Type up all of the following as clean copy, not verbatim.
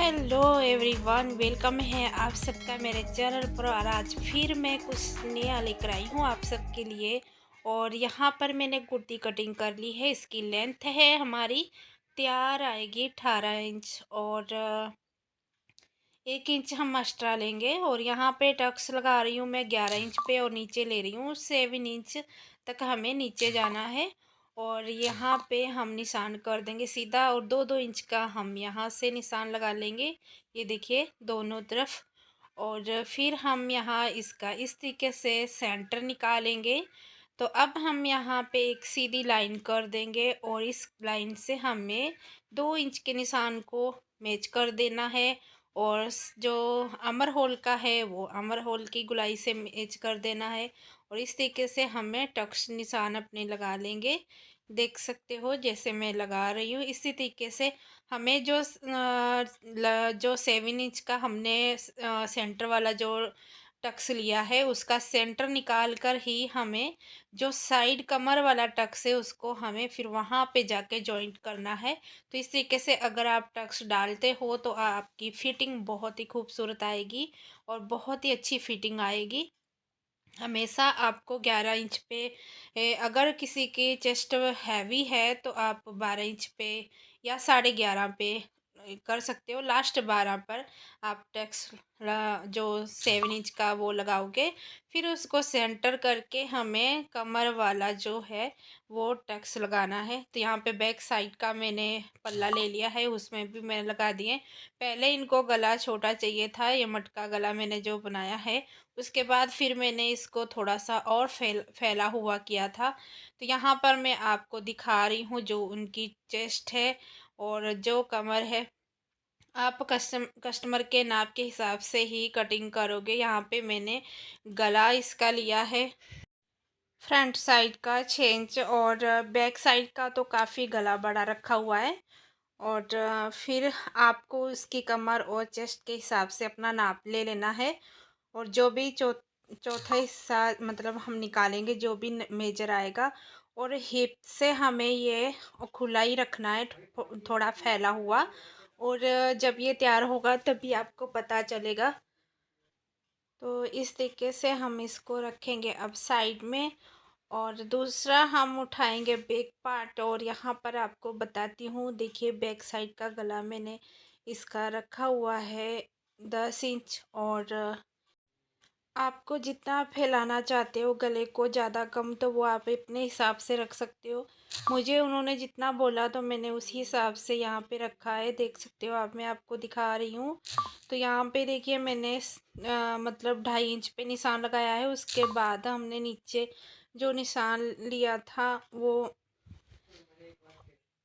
Hello everyone, welcome है आप सबका मेरे चैनल पर। और आज फिर मैं कुछ नया लेकर आई हूँ आप सबके लिए। और यहाँ पर मैंने कुर्ती कटिंग कर ली है। इसकी लेंथ है हमारी तैयार आएगी 18 इंच, और 1 इंच हम एक्स्ट्रा लेंगे। और यहाँ पे टक्स लगा रही हूँ मैं 11 इंच पे, और नीचे ले रही हूँ 7 इंच तक हमें नीचे जाना है। और यहाँ पे हम निशान कर देंगे सीधा, और 2-2 इंच का हम यहाँ से निशान लगा लेंगे, ये देखिए दोनों तरफ। और फिर हम यहाँ इसका इस तरीके से सेंटर निकालेंगे। तो अब हम यहाँ पे एक सीधी लाइन कर देंगे, और इस लाइन से हमें 2 इंच के निशान को मैच कर देना है। और जो अमर होल का है वो अमर होल की गुलाई से मैच कर देना है। और इस तरीके से हमें टक्स निशान अपने लगा लेंगे। देख सकते हो जैसे मैं लगा रही हूँ, इसी तरीके से हमें जो 7 इंच का हमने सेंटर वाला जो टक्स लिया है उसका सेंटर निकाल कर ही हमें जो साइड कमर वाला टक्स है उसको हमें फिर वहाँ पे जाके जॉइंट करना है। तो इस तरीके से अगर आप टक्स डालते हो तो आपकी फिटिंग बहुत ही खूबसूरत आएगी, और बहुत ही अच्छी फिटिंग आएगी। हमेशा आपको 11 इंच पे अगर किसी की चेस्ट हैवी है तो आप 12 इंच पे या 11.5 पे कर सकते हो। लास्ट 12 पर आप टैक्स जो 7 इंच का वो लगाओगे। फिर उसको सेंटर करके हमें कमर वाला जो है वो टक्स लगाना है। तो यहाँ पे बैक साइड का मैंने पल्ला ले लिया है, उसमें भी मैंने लगा दिए। पहले इनको गला छोटा चाहिए था, ये मटका गला मैंने जो बनाया है। उसके बाद फिर मैंने इसको थोड़ा सा और फैला हुआ किया था। तो यहाँ पर मैं आपको दिखा रही हूँ जो उनकी चेस्ट है और जो कमर है। आप कस्टमर के नाप के हिसाब से ही कटिंग करोगे। यहाँ पे मैंने गला इसका लिया है फ्रंट साइड का 6 इंच, और बैक साइड का तो काफ़ी गला बड़ा रखा हुआ है। और फिर आपको इसकी कमर और चेस्ट के हिसाब से अपना नाप ले लेना है। और जो भी चौथा हिस्सा मतलब हम निकालेंगे जो भी मेजर आएगा। और हिप से हमें ये खुला ही रखना है, थोड़ा फैला हुआ। और जब ये तैयार होगा तभी आपको पता चलेगा। तो इस तरीके से हम इसको रखेंगे अब साइड में। और दूसरा हम उठाएंगे बैक पार्ट, और यहाँ पर आपको बताती हूँ। देखिए बैक साइड का गला मैंने इसका रखा हुआ है 10 इंच। और आपको जितना फैलाना चाहते हो गले को ज़्यादा कम तो वो आप अपने हिसाब से रख सकते हो। मुझे उन्होंने जितना बोला तो मैंने उसी हिसाब से यहाँ पे रखा है, देख सकते हो आप। मैं आपको दिखा रही हूँ। तो यहाँ पे देखिए मैंने मतलब 2.5 इंच पे निशान लगाया है। उसके बाद हमने नीचे जो निशान लिया था वो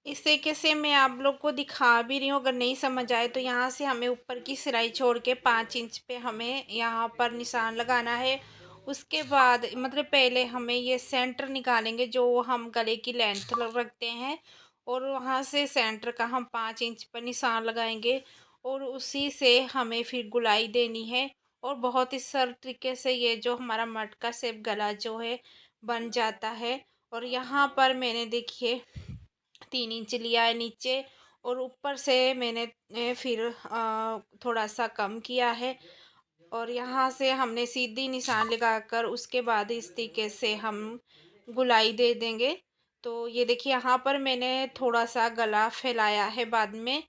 इस तरीके से मैं आप लोग को दिखा भी रही हूँ। अगर नहीं समझ आए तो यहाँ से हमें ऊपर की सिलाई छोड़ के 5 इंच पे हमें यहाँ पर निशान लगाना है। उसके बाद मतलब पहले हमें ये सेंटर निकालेंगे जो हम गले की लेंथ रखते हैं, और वहाँ से सेंटर का हम 5 इंच पर निशान लगाएंगे। और उसी से हमें फिर गुलाई देनी है। और बहुत ही सरल तरीके से ये जो हमारा मटका शेप गला जो है बन जाता है। और यहाँ पर मैंने देखिए 3 इंच लिया है नीचे, और ऊपर से मैंने फिर थोड़ा सा कम किया है। और यहाँ से हमने सीधी निशान लगाकर उसके बाद इस तरीके से हम गुलाई दे देंगे। तो ये देखिए यहाँ पर मैंने थोड़ा सा गला फैलाया है बाद में,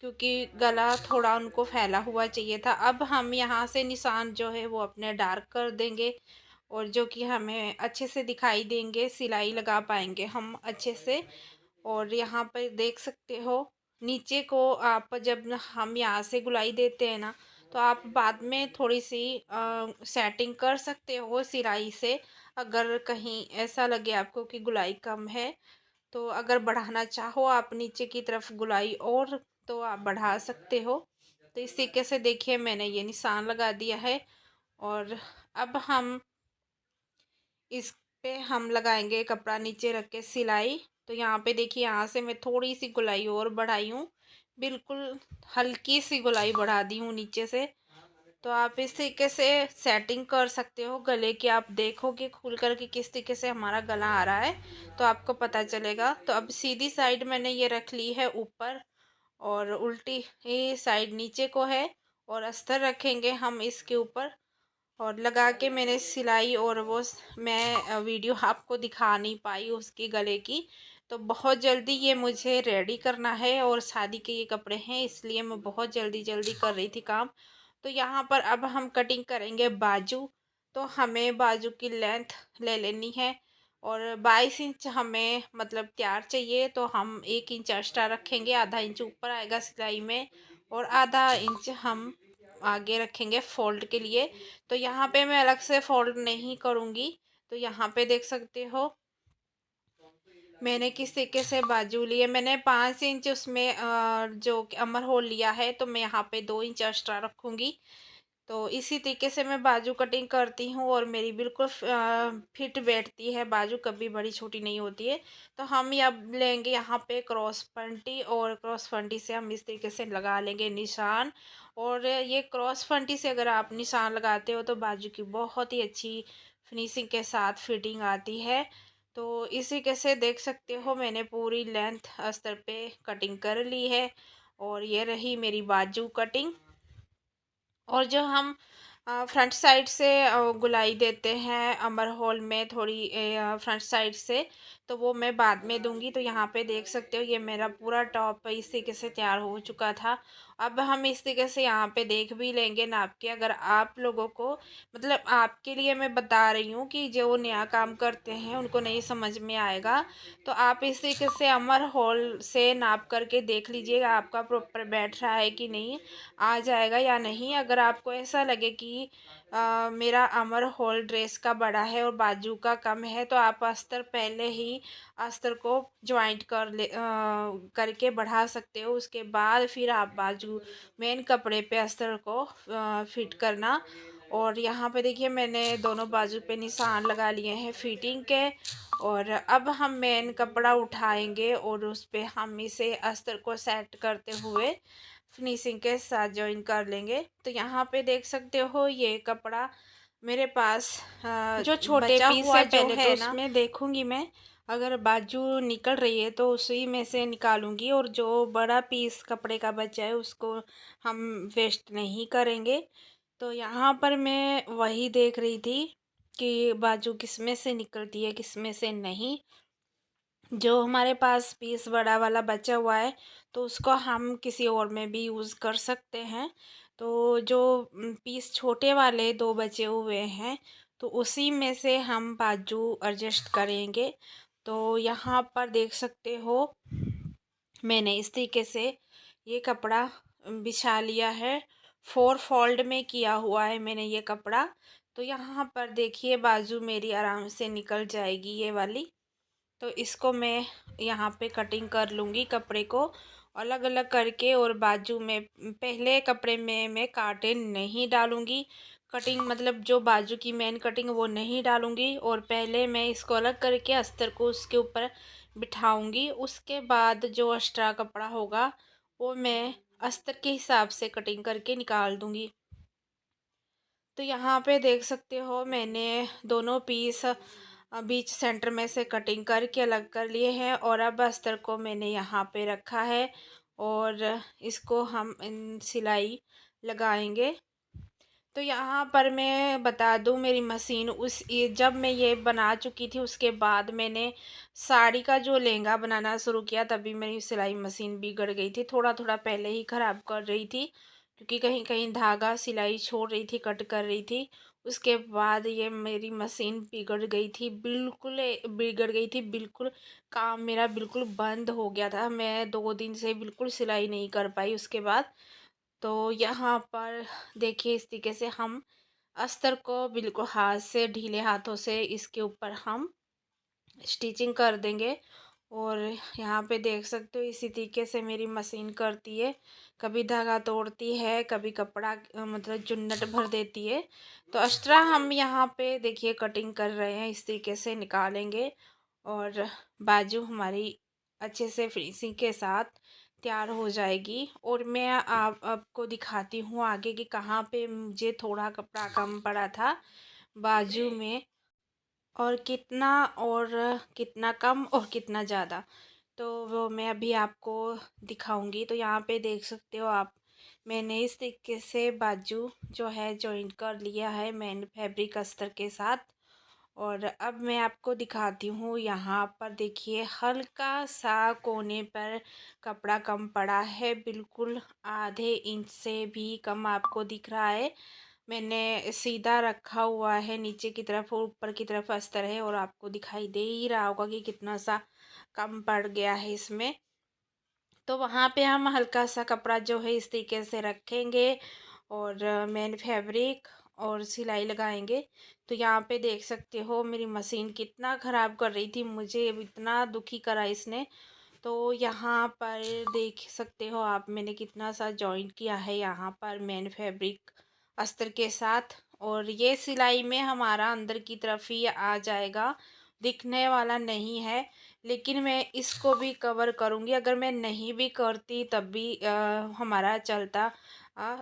क्योंकि गला थोड़ा उनको फैला हुआ चाहिए था। अब हम यहाँ से निशान जो है वो अपने डार्क कर देंगे, और जो कि हमें अच्छे से दिखाई देंगे, सिलाई लगा पाएंगे हम अच्छे से। और यहाँ पर देख सकते हो नीचे को आप जब हम यहाँ से गुलाई देते हैं ना, तो आप बाद में थोड़ी सी सेटिंग कर सकते हो सिलाई से। अगर कहीं ऐसा लगे आपको कि गुलाई कम है, तो अगर बढ़ाना चाहो आप नीचे की तरफ गुलाई और, तो आप बढ़ा सकते हो। तो इस तरीके से देखिए मैंने ये निशान लगा दिया है। और अब हम इस पे हम लगाएंगे कपड़ा नीचे रख के सिलाई। तो यहाँ पे देखिए यहाँ से मैं थोड़ी सी गुलाई और बढ़ाई हूँ, बिल्कुल हल्की सी गुलाई बढ़ा दी हूँ नीचे से। तो आप इस तरीके से सेटिंग कर सकते हो गले की। आप देखोगे खुल कर कि किस तरीके से हमारा गला आ रहा है, तो आपको पता चलेगा। तो अब सीधी साइड मैंने ये रख ली है ऊपर, और उल्टी ही साइड नीचे को है और अस्तर रखेंगे हम इसके ऊपर। और लगा के मैंने सिलाई, और वो मैं वीडियो आपको दिखा नहीं पाई उसकी गले की। तो बहुत जल्दी ये मुझे रेडी करना है और शादी के ये कपड़े हैं, इसलिए मैं बहुत जल्दी जल्दी कर रही थी काम। तो यहाँ पर अब हम कटिंग करेंगे बाजू। तो हमें बाजू की लेंथ ले लेनी है, और 22 इंच हमें मतलब तैयार चाहिए। तो हम 1 इंच एक्स्ट्रा रखेंगे, आधा इंच ऊपर आएगा सिलाई में, और आधा इंच हम आगे रखेंगे फोल्ड के लिए। तो यहाँ पे मैं अलग से फोल्ड नहीं करूँगी। तो यहाँ पे देख सकते हो मैंने किस तरीके से बाजू लिए। मैंने 5 इंच उसमें जो अमर होल लिया है, तो मैं यहाँ पे 2 इंच एक्स्ट्रा रखूँगी। तो इसी तरीके से मैं बाजू कटिंग करती हूँ, और मेरी बिल्कुल फिट बैठती है, बाजू कभी बड़ी छोटी नहीं होती है। तो हम ये अब लेंगे यहाँ पे क्रॉस फंटी, और क्रॉस फंटी से हम इस तरीके से लगा लेंगे निशान। और ये क्रॉस फंटी से अगर आप निशान लगाते हो तो बाजू की बहुत ही अच्छी फिनिशिंग के साथ फिटिंग आती है। तो इसी कैसे देख सकते हो मैंने पूरी लेंथ अस्तर पे कटिंग कर ली है, और ये रही मेरी बाजू कटिंग। और जो हम फ्रंट साइड से गुलाई देते हैं अमर होल में थोड़ी फ्रंट साइड से, तो वो मैं बाद में दूंगी। तो यहाँ पे देख सकते हो ये मेरा पूरा टॉप इस तरीके से तैयार हो चुका था। अब हम इस तरीके से यहाँ पे देख भी लेंगे नाप के। अगर आप लोगों को मतलब आपके लिए मैं बता रही हूँ कि जो नया काम करते हैं उनको नहीं समझ में आएगा, तो आप इस तरीके से अमर होल से नाप करके देख लीजिएगा आपका प्रॉपर बैठ रहा है कि नहीं, आ जाएगा या नहीं। अगर आपको ऐसा लगे कि मेरा अमर होल ड्रेस का बड़ा है और बाजू का कम है, तो आप अस्तर पहले ही अस्तर को ज्वाइंट करके बढ़ा सकते हो। उसके बाद फिर आप बाजू मेन कपड़े पे अस्तर को फिट करना। और यहाँ पे देखिए मैंने दोनों बाजू पे निशान लगा लिए हैं फिटिंग के। और अब हम मेन कपड़ा उठाएंगे और उस पे हम इसे अस्तर को सेट करते हुए फिनिशिंग के साथ जॉइन कर लेंगे। तो यहाँ पे देख सकते हो ये कपड़ा मेरे पास जो छोटे बचा पीस हुआ है जो पहले तो है ना। उसमें देखूंगी मैं, अगर बाजू निकल रही है तो उसी में से निकालूंगी, और जो बड़ा पीस कपड़े का बचा है उसको हम वेस्ट नहीं करेंगे। तो यहाँ पर मैं वही देख रही थी कि बाजू किस में से निकलती है किस में से नहीं। जो हमारे पास पीस बड़ा वाला बचा हुआ है तो उसको हम किसी और में भी यूज़ कर सकते हैं। तो जो पीस छोटे वाले दो बचे हुए हैं तो उसी में से हम बाजू एडजस्ट करेंगे। तो यहाँ पर देख सकते हो मैंने इस तरीके से ये कपड़ा बिछा लिया है, 4 फोल्ड में किया हुआ है मैंने ये कपड़ा। तो यहाँ पर देखिए बाजू मेरी आराम से निकल जाएगी ये वाली। तो इसको मैं यहाँ पे कटिंग कर लूँगी कपड़े को अलग अलग करके। और बाजू में पहले कपड़े में मैं कांटे नहीं डालूँगी, कटिंग मतलब जो बाजू की मेन कटिंग वो नहीं डालूँगी, और पहले मैं इसको अलग करके अस्तर को उसके ऊपर बिठाऊँगी। उसके बाद जो एक्स्ट्रा कपड़ा होगा वो मैं अस्तर के हिसाब से कटिंग करके निकाल दूँगी। तो यहाँ पे देख सकते हो मैंने दोनों पीस बीच सेंटर में से कटिंग करके अलग कर लिए हैं, और अब अस्तर को मैंने यहाँ पे रखा है और इसको हम सिलाई लगाएंगे। तो यहाँ पर मैं बता दूँ मेरी मशीन उस ये जब मैं ये बना चुकी थी उसके बाद मैंने साड़ी का जो लहंगा बनाना शुरू किया तभी मेरी सिलाई मशीन बिगड़ गई थी, थोड़ा थोड़ा पहले ही ख़राब कर रही थी क्योंकि कहीं कहीं धागा सिलाई छोड़ रही थी, कट कर रही थी। उसके बाद ये मेरी मशीन बिगड़ गई थी, बिल्कुल बिगड़ गई थी बिल्कुल। काम मेरा बिल्कुल बंद हो गया था, मैं 2 दिन से बिल्कुल सिलाई नहीं कर पाई उसके बाद। तो यहाँ पर देखिए इस तरीके से हम अस्तर को बिल्कुल हाथ से ढीले हाथों से इसके ऊपर हम स्टिचिंग कर देंगे। और यहाँ पे देख सकते हो इसी तरीके से मेरी मशीन करती है, कभी धागा तोड़ती है कभी कपड़ा मतलब चुन्नट भर देती है। तो एक्स्ट्रा हम यहाँ पे देखिए कटिंग कर रहे हैं, इस तरीके से निकालेंगे और बाजू हमारी अच्छे से फिनिशिंग के साथ तैयार हो जाएगी। और मैं आपको दिखाती हूँ आगे कि कहाँ पे मुझे थोड़ा कपड़ा कम पड़ा था बाजू में, और कितना कम और कितना ज़्यादा। तो वो मैं अभी आपको दिखाऊंगी। तो यहाँ पे देख सकते हो आप, मैंने इस तरीके से बाजू जो है जॉइंट कर लिया है मैंने फैब्रिक अस्तर के साथ। और अब मैं आपको दिखाती हूँ, यहाँ पर देखिए हल्का सा कोने पर कपड़ा कम पड़ा है, बिल्कुल आधे इंच से भी कम आपको दिख रहा है। मैंने सीधा रखा हुआ है नीचे की तरफ और ऊपर की तरफ अस्तर है, और आपको दिखाई दे ही रहा होगा कि कितना सा कम पड़ गया है इसमें। तो वहाँ पे हम हल्का सा कपड़ा जो है इस तरीके से रखेंगे और मेन फैब्रिक और सिलाई लगाएंगे। तो यहाँ पे देख सकते हो मेरी मशीन कितना ख़राब कर रही थी, मुझे इतना दुखी करा इसने। तो यहाँ पर देख सकते हो आप, मैंने कितना सा जॉइंट किया है यहाँ पर मेन फैब्रिक अस्तर के साथ। और ये सिलाई में हमारा अंदर की तरफ ही आ जाएगा, दिखने वाला नहीं है। लेकिन मैं इसको भी कवर करूँगी, अगर मैं नहीं भी करती तब भी हमारा चलता।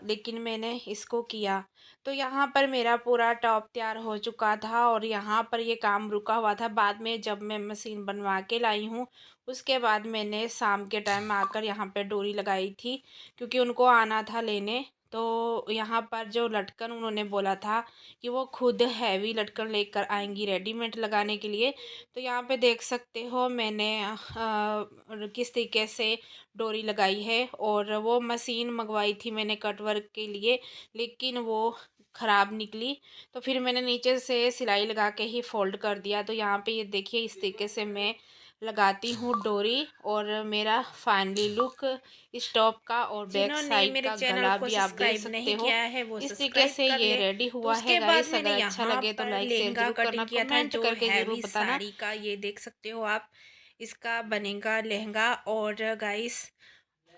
लेकिन मैंने इसको किया। तो यहाँ पर मेरा पूरा टॉप तैयार हो चुका था और यहाँ पर ये काम रुका हुआ था। बाद में जब मैं मशीन बनवा के लाई हूँ, उसके बाद मैंने शाम के टाइम आकर यहाँ पे डोरी लगाई थी, क्योंकि उनको आना था लेने। तो यहाँ पर जो लटकन उन्होंने बोला था कि वो खुद हैवी लटकन लेकर आएंगी रेडीमेड लगाने के लिए। तो यहाँ पे देख सकते हो मैंने किस तरीके से डोरी लगाई है। और वो मशीन मंगवाई थी मैंने कटवर्क के लिए, लेकिन वो ख़राब निकली। तो फिर मैंने नीचे से सिलाई लगा के ही फोल्ड कर दिया। तो यहाँ पे ये देखिए इस तरीके से मैं लगाती हूँ डोरी, और मेरा फाइनली लुक इस टॉप का और बैक जिन्होंने साइड मेरे का चैनल गला को भी आप देख सब्सक्राइब सकते नहीं हो। किया है वो इस तरीके सब्सक्राइब से कर ये ले। रेडी तो हुआ है उसके बाद गाइस। मैंने अगर अच्छा यहाँ लगे तो पर लाइक शेयर लहंगा जरूर करना, कटिंग किया था, कमेंट जो करके ज़रूर हैवी बताना। साड़ी का, ये देख सकते हो आप, इसका बनेगा लहंगा। और गाइस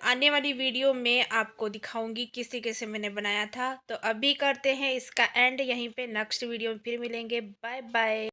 आने वाली वीडियो में आपको दिखाऊंगी किस तरीके से मैंने बनाया था। तो अभी करते हैं इसका एंड यहीं पे, नेक्स्ट वीडियो में फिर मिलेंगे। Bye bye.